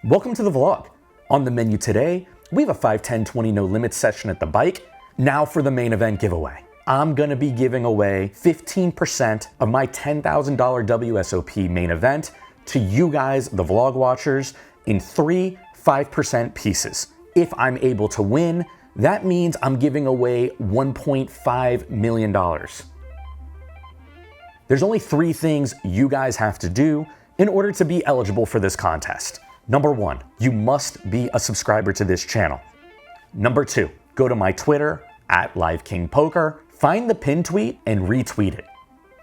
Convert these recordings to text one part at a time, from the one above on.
Welcome to the vlog. On the menu today, we have a 5, 10, 20 no limit session at the bike. Now for the main event giveaway. I'm gonna be giving away 15% of my $10,000 WSOP main event to you guys, the vlog watchers, in 3 5% pieces. If I'm able to win, that means I'm giving away $1.5 million. There's only 3 things you guys have to do in order to be eligible for this contest. Number 1, you must be a subscriber to this channel. Number 2, go to my Twitter, @LiveKingPoker, find the pinned tweet and retweet it.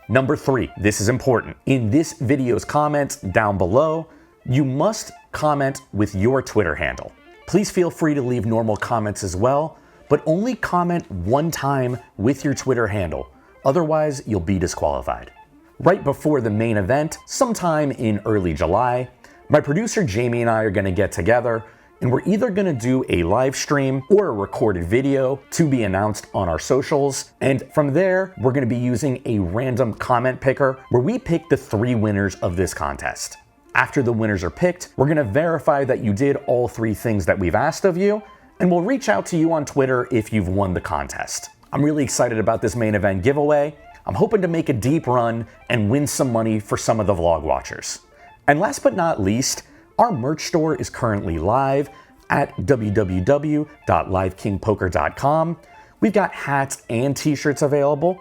Number 3, this is important. In this video's comments down below, you must comment with your Twitter handle. Please feel free to leave normal comments as well, but only comment 1 time with your Twitter handle. Otherwise, you'll be disqualified. Right before the main event, sometime in early July, my producer Jamie and I are gonna get together and we're either gonna do a live stream or a recorded video to be announced on our socials. And from there, we're gonna be using a random comment picker where we pick the 3 winners of this contest. After the winners are picked, we're gonna verify that you did all 3 things that we've asked of you, and we'll reach out to you on Twitter if you've won the contest. I'm really excited about this main event giveaway. I'm hoping to make a deep run and win some money for some of the vlog watchers. And last but not least, our merch store is currently live at www.livekingpoker.com. We've got hats and t-shirts available.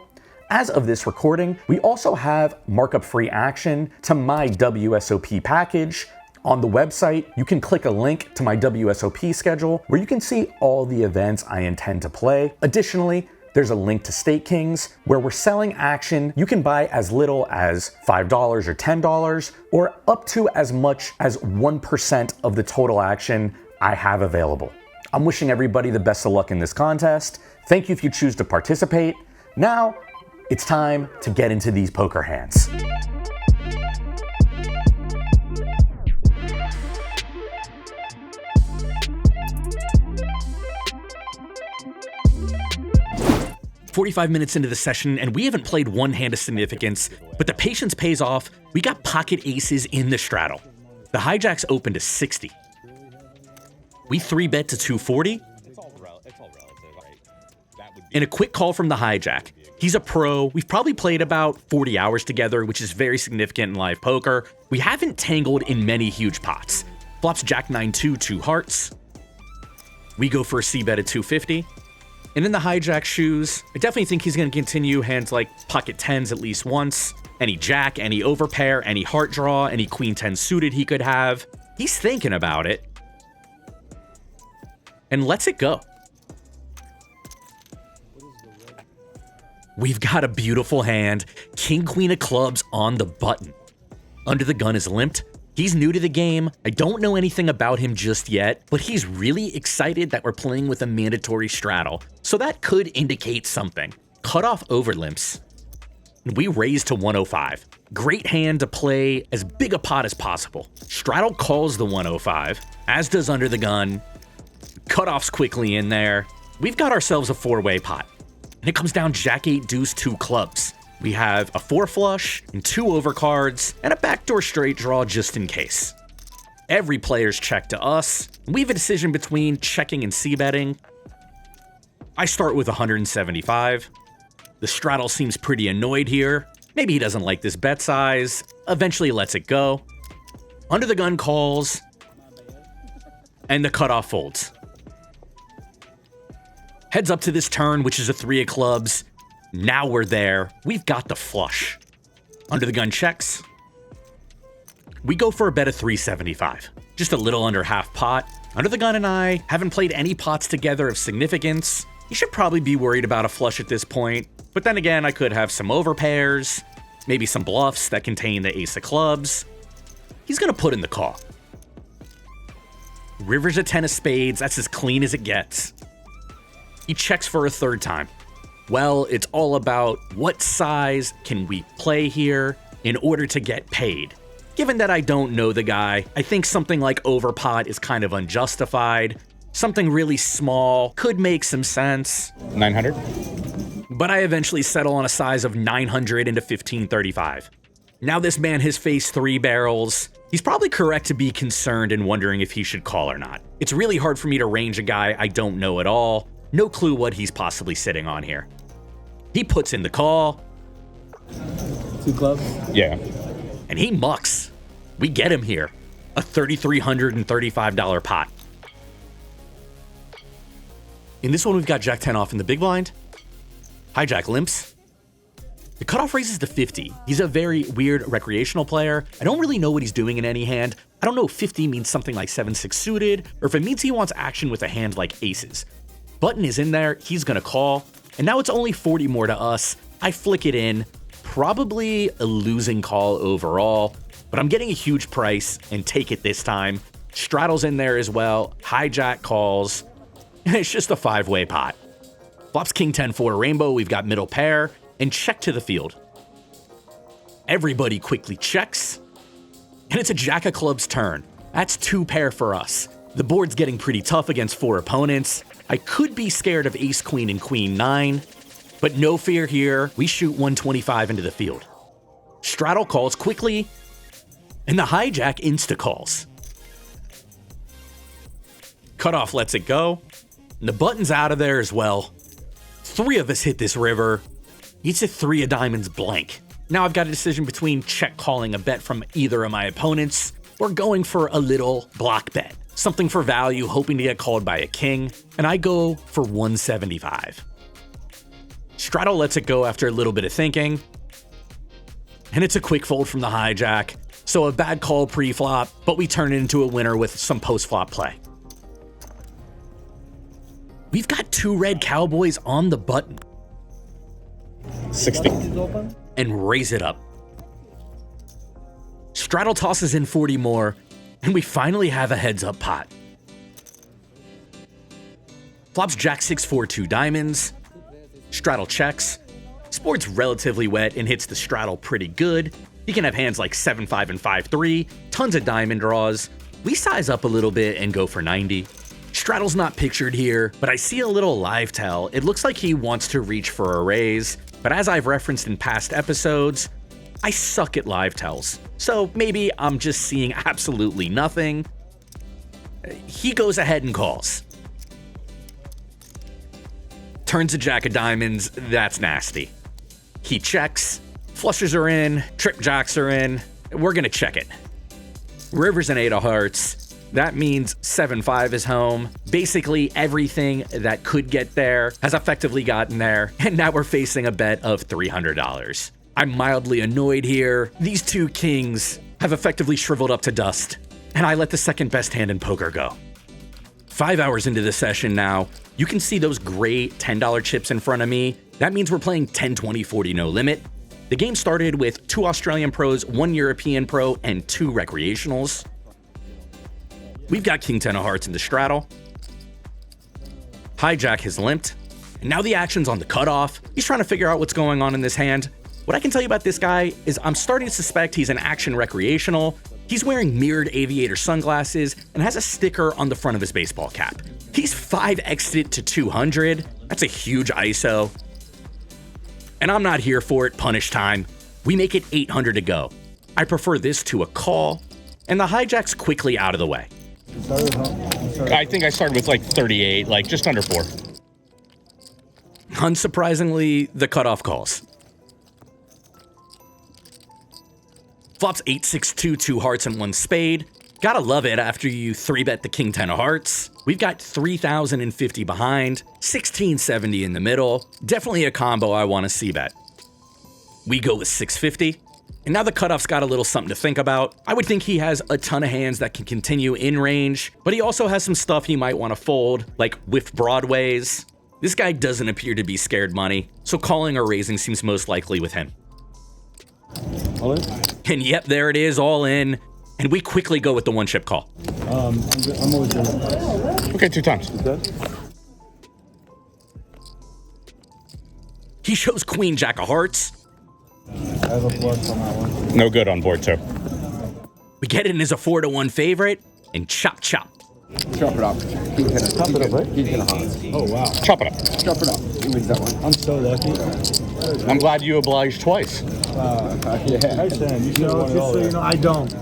As of this recording, we also have markup-free action to my WSOP package. On the website, you can click a link to my WSOP schedule where you can see all the events I intend to play. Additionally, there's a link to State Kings where we're selling action you can buy as little as $5 or $10 or up to as much as 1% of the total action I have available. I'm wishing everybody the best of luck in this contest. Thank you if you choose to participate. Now, it's time to get into these poker hands. "45 minutes into the session, and we haven't played one hand of significance, but the patience pays off. We got pocket aces in the straddle. The hijack's open to 60. We 3-bet to 240. And a quick call from the hijack. He's a pro. We've probably played about 40 hours together, which is very significant in live poker. We haven't tangled in many huge pots. Flops Jack 9-2, 2 hearts. We go for a C-bet at 250. And in the hijack shoes, I definitely think he's going to continue hands like pocket 10s at least once. Any jack, any overpair, any heart draw, any queen 10 suited he could have. He's thinking about it. And lets it go. We've got a beautiful hand. King, queen of clubs on the button. Under the gun is limped. He's new to the game. I don't know anything about him just yet, but he's really excited that we're playing with a mandatory straddle. So that could indicate something. Cut off over limps. We raise to 105. Great hand to play as big a pot as possible. Straddle calls the 105, as does under the gun. Cutoffs quickly in there. We've got ourselves a 4-way pot. And it comes down Jack 8 deuce 2 clubs. We have a 4 flush and 2 overcards and a backdoor straight draw just in case. Every player's check to us. We have a decision between checking and c-betting. I start with 175. The straddle seems pretty annoyed here. Maybe he doesn't like this bet size. Eventually lets it go. Under the gun calls. And the cutoff folds. Heads up to this turn, which is a 3 of clubs. Now we're there. We've got the flush. Under the gun checks. We go for a bet of 375. Just a little under half pot. Under the gun and I haven't played any pots together of significance. He should probably be worried about a flush at this point. But then again, I could have some overpairs. Maybe some bluffs that contain the ace of clubs. He's gonna put in the call. River's a 10 of spades. That's as clean as it gets. He checks for a 3rd time. Well, it's all about what size can we play here in order to get paid. Given that I don't know the guy, I think something like overpot is kind of unjustified. Something really small could make some sense. 900? But I eventually settle on a size of 900 into 1535. Now this man has faced 3 barrels. He's probably correct to be concerned and wondering if he should call or not. It's really hard for me to range a guy I don't know at all. No clue what he's possibly sitting on here. He puts in the call. 2 clubs? Yeah. And he mucks. We get him here. A $3,335 pot. In this one, we've got Jack 10 off in the big blind. Hijack limps. The cutoff raises to 50. He's a very weird recreational player. I don't really know what he's doing in any hand. I don't know if 50 means something like 7-6 suited, or if it means he wants action with a hand like aces. Button is in there, he's gonna call, and now it's only 40 more to us. I flick it in, probably a losing call overall, but I'm getting a huge price and take it this time. Straddle's in there as well, hijack calls, and it's just a 5-way pot. Flops king 10-4 rainbow, we've got middle pair, and check to the field. Everybody quickly checks, and it's a jack of clubs turn. That's 2 pair for us. The board's getting pretty tough against 4 opponents. I could be scared of ace queen and queen 9, but no fear here. We shoot 125 into the field. Straddle calls quickly, and the hijack insta calls. Cutoff lets it go, and the button's out of there as well. 3 of us hit this river. It's a 3 of diamonds blank. Now I've got a decision between check calling a bet from either of my opponents or going for a little block bet. Something for value, hoping to get called by a king, and I go for 175. Straddle lets it go after a little bit of thinking, and it's a quick fold from the hijack, so a bad call pre-flop, but we turn it into a winner with some post-flop play. We've got 2 red cowboys on the button. 60. And raise it up. Straddle tosses in 40 more, and we finally have a heads-up pot. Flops jack 6-4 2 diamonds. Straddle checks. This board's relatively wet and hits the straddle pretty good. He can have hands like 7-5 and 5-3, tons of diamond draws. We size up a little bit and go for 90. Straddle's not pictured here, but I see a little live tell. It looks like he wants to reach for a raise, but as I've referenced in past episodes, I suck at live tells. So maybe I'm just seeing absolutely nothing. He goes ahead and calls. Turns a jack of diamonds, that's nasty. He checks, flushes are in, trip jacks are in, we're gonna check it. River's an 8 of hearts. That means 7-5 is home. Basically everything that could get there has effectively gotten there, and now we're facing a bet of $300. I'm mildly annoyed here. These 2 kings have effectively shriveled up to dust, and I let the second best hand in poker go. 5 hours into the session now, you can see those gray $10 chips in front of me. That means we're playing 10, 20, 40 no limit. The game started with 2 Australian pros, 1 European pro, and 2 recreationals. We've got king 10 of hearts in the straddle. Hijack has limped, and now the action's on the cutoff. He's trying to figure out what's going on in this hand. What I can tell you about this guy is I'm starting to suspect he's an action recreational. He's wearing mirrored aviator sunglasses and has a sticker on the front of his baseball cap. He's 5x'd it to 200. That's a huge ISO. And I'm not here for it, punish time. We make it 800 to go. I prefer this to a call, and the hijack's quickly out of the way. I think I started with like 38, like just under 4. Unsurprisingly, the cutoff calls. Flops 8-6-2 2 hearts and 1 spade. Gotta love it after you 3-bet the king 10 of hearts. We've got 3,050 behind, 1670 in the middle. Definitely a combo I want to see bet. We go with 650. And now the cutoff's got a little something to think about. I would think he has a ton of hands that can continue in range, but he also has some stuff he might want to fold, like whiff broadways. This guy doesn't appear to be scared money, so calling or raising seems most likely with him. All in? And yep, there it is, all in. And we quickly go with the 1-chip call. I'm always doing. Okay, 2 times. Good. He shows queen jack of hearts. I have a flush on that one. No good on board 2. We get it in as a 4-1 favorite, and chop chop. Chop it up. King 10 of hearts. Oh, wow. Chop it up. Chop it up. He wins that one. I'm so lucky. I'm glad you obliged twice. Yeah. Hey, Sam, you should want it all. So you know, I don't.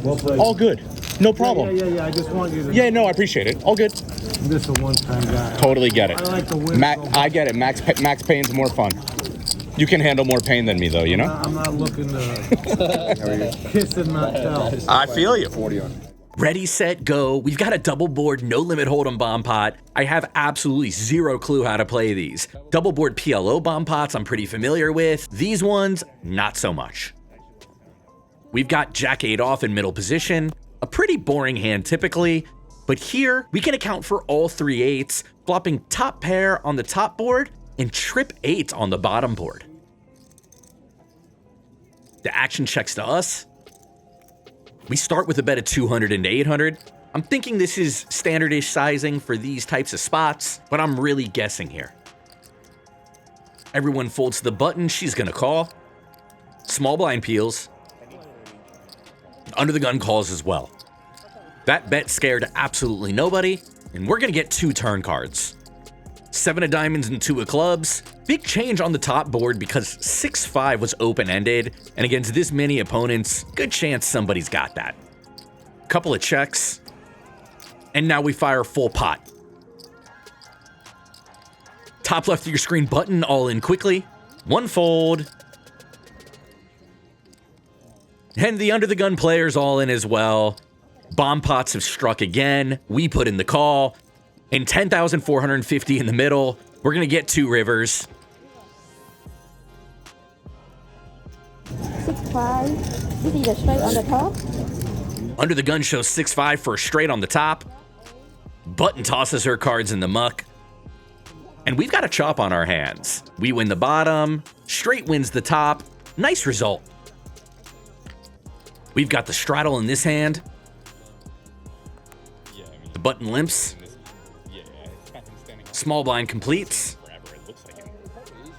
Well played. All good. No problem. Yeah. I just want you to. Yeah, no, I appreciate it. All good. I'm just a one-time guy. Totally get it. I like to win. I get it. Max pain's more fun. You can handle more pain than me, though, you know? I'm not looking to kiss and not tell. I feel you. 40 on. Ready, set, go. We've got a double board, no limit hold'em bomb pot. I have absolutely zero clue how to play these. Double board PLO bomb pots I'm pretty familiar with. These ones, not so much. We've got Jack 8 off in middle position. A pretty boring hand typically, but here we can account for all 3 8s, flopping top pair on the top board and trip 8 on the bottom board. The action checks to us. We start with a bet of 200 into 800. I'm thinking this is standard-ish sizing for these types of spots, but I'm really guessing here. Everyone folds to the button, she's gonna call. Small blind peels. Under the gun calls as well. That bet scared absolutely nobody, and we're gonna get 2 turn cards. 7 of diamonds and 2 of clubs. Big change on the top board because 6-5 was open-ended, and against this many opponents, good chance somebody's got that. Couple of checks, and now we fire full pot. Top left of your screen button, all in quickly. 1 fold. And the under the gun players all in as well. Bomb pots have struck again. We put in the call. And 10,450 in the middle. We're going to get 2 rivers. 6-5. This is a straight on the top. Under the gun shows 6-5 for a straight on the top. Button tosses her cards in the muck. And we've got a chop on our hands. We win the bottom. Straight wins the top. Nice result. We've got the straddle in this hand. The button limps. Small blind completes.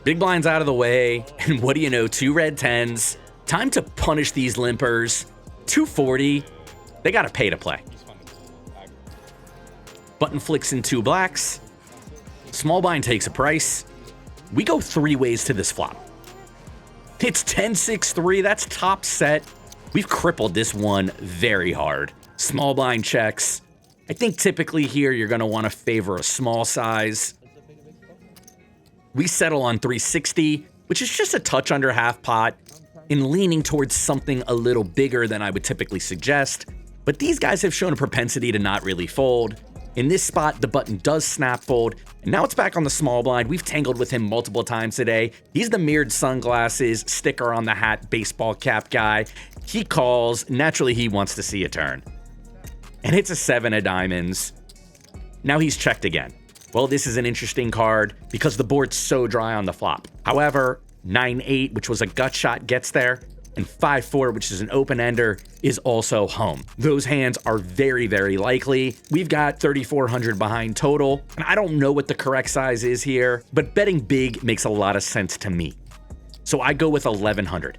Big blind's out of the way. And what do you know? 2 red 10s. Time to punish these limpers. 240. They got to pay to play. Button flicks in 2 blacks. Small blind takes a price. We go 3 ways to this flop. It's 10-6-3. That's top set. We've crippled this one very hard. Small blind checks. I think typically here you're going to want to favor a small size. We settle on 360, which is just a touch under half pot, and leaning towards something a little bigger than I would typically suggest. But these guys have shown a propensity to not really fold. In this spot, the button does snap fold, and now it's back on the small blind. We've tangled with him multiple times today. He's the mirrored sunglasses, sticker on the hat, baseball cap guy. He calls. Naturally, he wants to see a turn. And it's a 7 of diamonds. Now he's checked again. Well, this is an interesting card because the board's so dry on the flop. However, 9-8, which was a gut shot, gets there, and 5-4, which is an open-ender, is also home. Those hands are very, very likely. We've got 3,400 behind total, and I don't know what the correct size is here, but betting big makes a lot of sense to me. So I go with 1,100.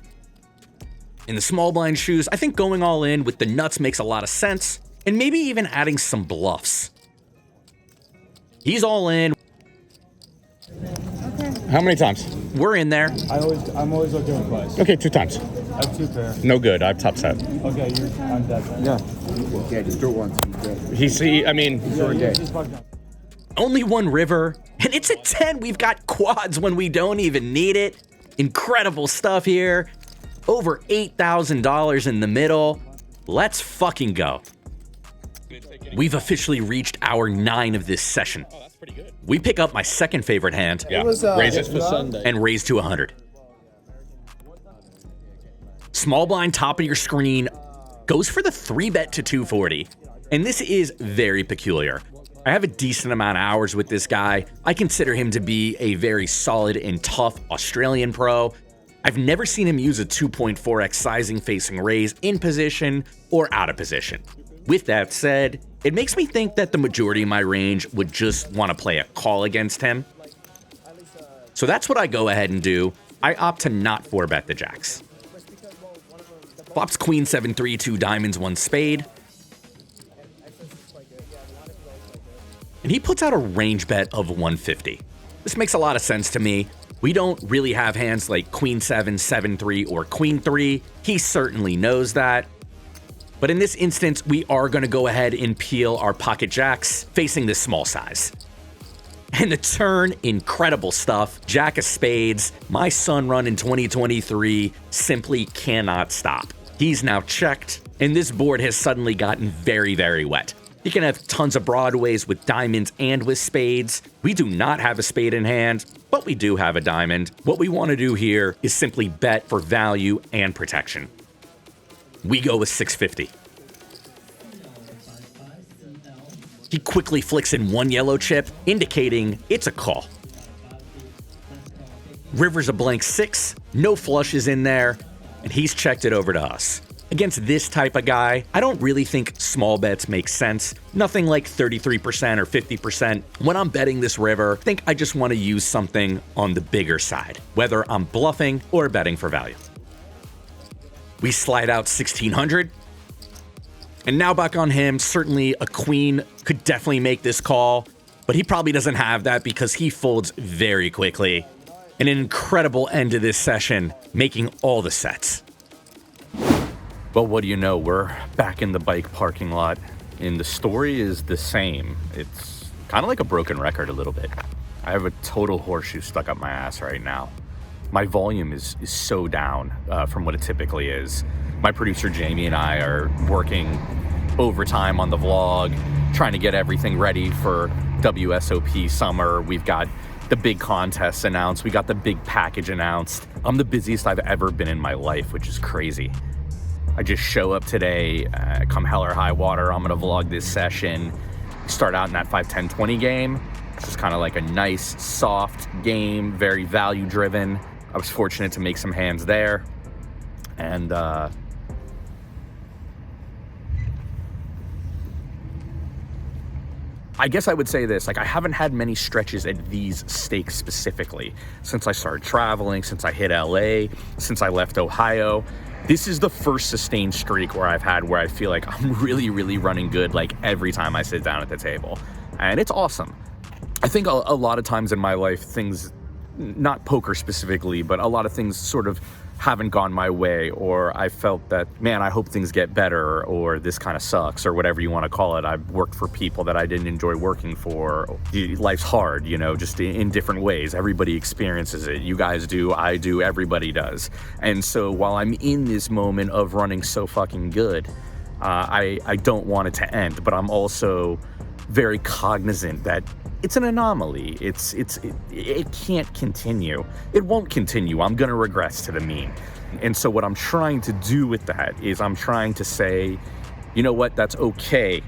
In the small blind shoes, I think going all in with the nuts makes a lot of sense, and maybe even adding some bluffs. He's all in. How many times? We're in there. I'm always looking for price. Okay, 2 times. I have 2 pair. No good. I have top set. Okay, you're on that side. Yeah, just do it once. Only 1 river, and it's a 10. We've got quads when we don't even need it. Incredible stuff here. Over $8,000 in the middle. Let's fucking go. We've officially reached hour 9 of this session. We pick up my second favorite hand. Yeah, raise it for Sunday. And raise to 100. Small blind top of your screen goes for the 3-bet to 240. And this is very peculiar. I have a decent amount of hours with this guy. I consider him to be a very solid and tough Australian pro. I've never seen him use a 2.4x sizing facing raise in position or out of position. With that said, it makes me think that the majority of my range would just want to play a call against him. So that's what I go ahead and do. I opt to not 4-bet the jacks. Flops queen 7-3, 2 diamonds, 1 spade. And he puts out a range bet of 150. This makes a lot of sense to me. We don't really have hands like Queen 7, 7-3, or Queen 3. He certainly knows that. But in this instance, we are going to go ahead and peel our pocket jacks facing this small size. And the turn, incredible stuff. Jack of spades. My sun run in 2023 simply cannot stop. He's now checked, and this board has suddenly gotten very, very wet. You can have tons of broadways with diamonds and with spades. We do not have a spade in hand, but we do have a diamond. What we want to do here is simply bet for value and protection. We go with 650. He quickly flicks in one yellow chip, indicating it's a call. River's a blank 6, no flushes in there, and he's checked it over to us. Against this type of guy, I don't really think small bets make sense. Nothing like 33% or 50%. When I'm betting this river, I think I just want to use something on the bigger side, whether I'm bluffing or betting for value. We slide out 1600. And now back on him, certainly a queen could definitely make this call, but he probably doesn't have that because he folds very quickly. And an incredible end to this session, making all the sets. Well, what do you know? We're back in the bike parking lot, and the story is the same. It's kind of like a broken record a little bit. I have a total horseshoe stuck up my ass right now. My volume is so down from what it typically is. My producer Jamie and I are working overtime on the vlog, trying to get everything ready for WSOP summer. We've got the big contests announced. We got the big package announced. I'm the busiest I've ever been in my life, which is crazy. I just show up today, come hell or high water. I'm gonna vlog this session. Start out in that 5-10-20 game. It's just kind of like a nice, soft game, very value driven. I was fortunate to make some hands there. And I guess I would say this, like I haven't had many stretches at these stakes specifically since I started traveling, since I hit LA, since I left Ohio. This is the first sustained streak where I've had where I feel like I'm really, really running good like every time I sit down at the table. And it's awesome. I think a lot of times in my life, things, not poker specifically, but a lot of things sort of haven't gone my way, or I felt that, man, I hope things get better, or this kind of sucks, or whatever you want to call it. I've worked for people that I didn't enjoy working for. Life's hard, you know, just in different ways. Everybody experiences it. You guys do, I do, everybody does. And so while I'm in this moment of running so fucking good, I don't want it to end, but I'm also very cognizant that it's an anomaly. It can't continue. It won't continue. I'm going to regress to the mean. And so what I'm trying to do with that is I'm trying to say, you know what, that's okay.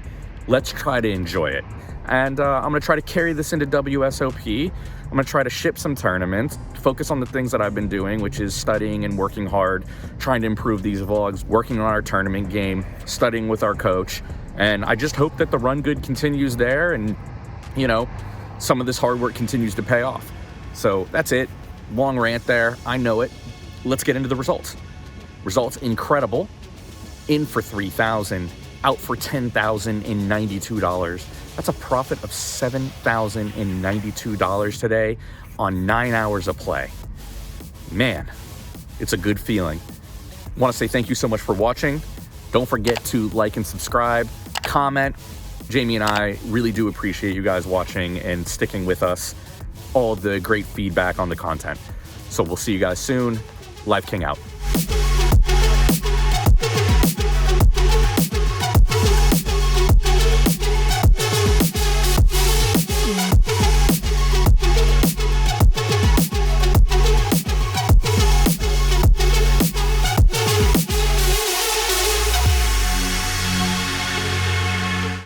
Let's try to enjoy it. And I'm going to try to carry this into WSOP. I'm going to try to ship some tournaments, focus on the things that I've been doing, which is studying and working hard, trying to improve these vlogs, working on our tournament game, studying with our coach. And I just hope that the run good continues there, and you know, some of this hard work continues to pay off. So that's it. Long rant there. I know it. Let's get into the results. Results incredible. In for $3,000, out for $10,092. That's a profit of $7,092 today on 9 hours of play. Man, it's a good feeling. I want to say thank you so much for watching. Don't forget to like and subscribe, comment. Jamie and I really do appreciate you guys watching and sticking with us, all the great feedback on the content. So we'll see you guys soon. LiveKing out.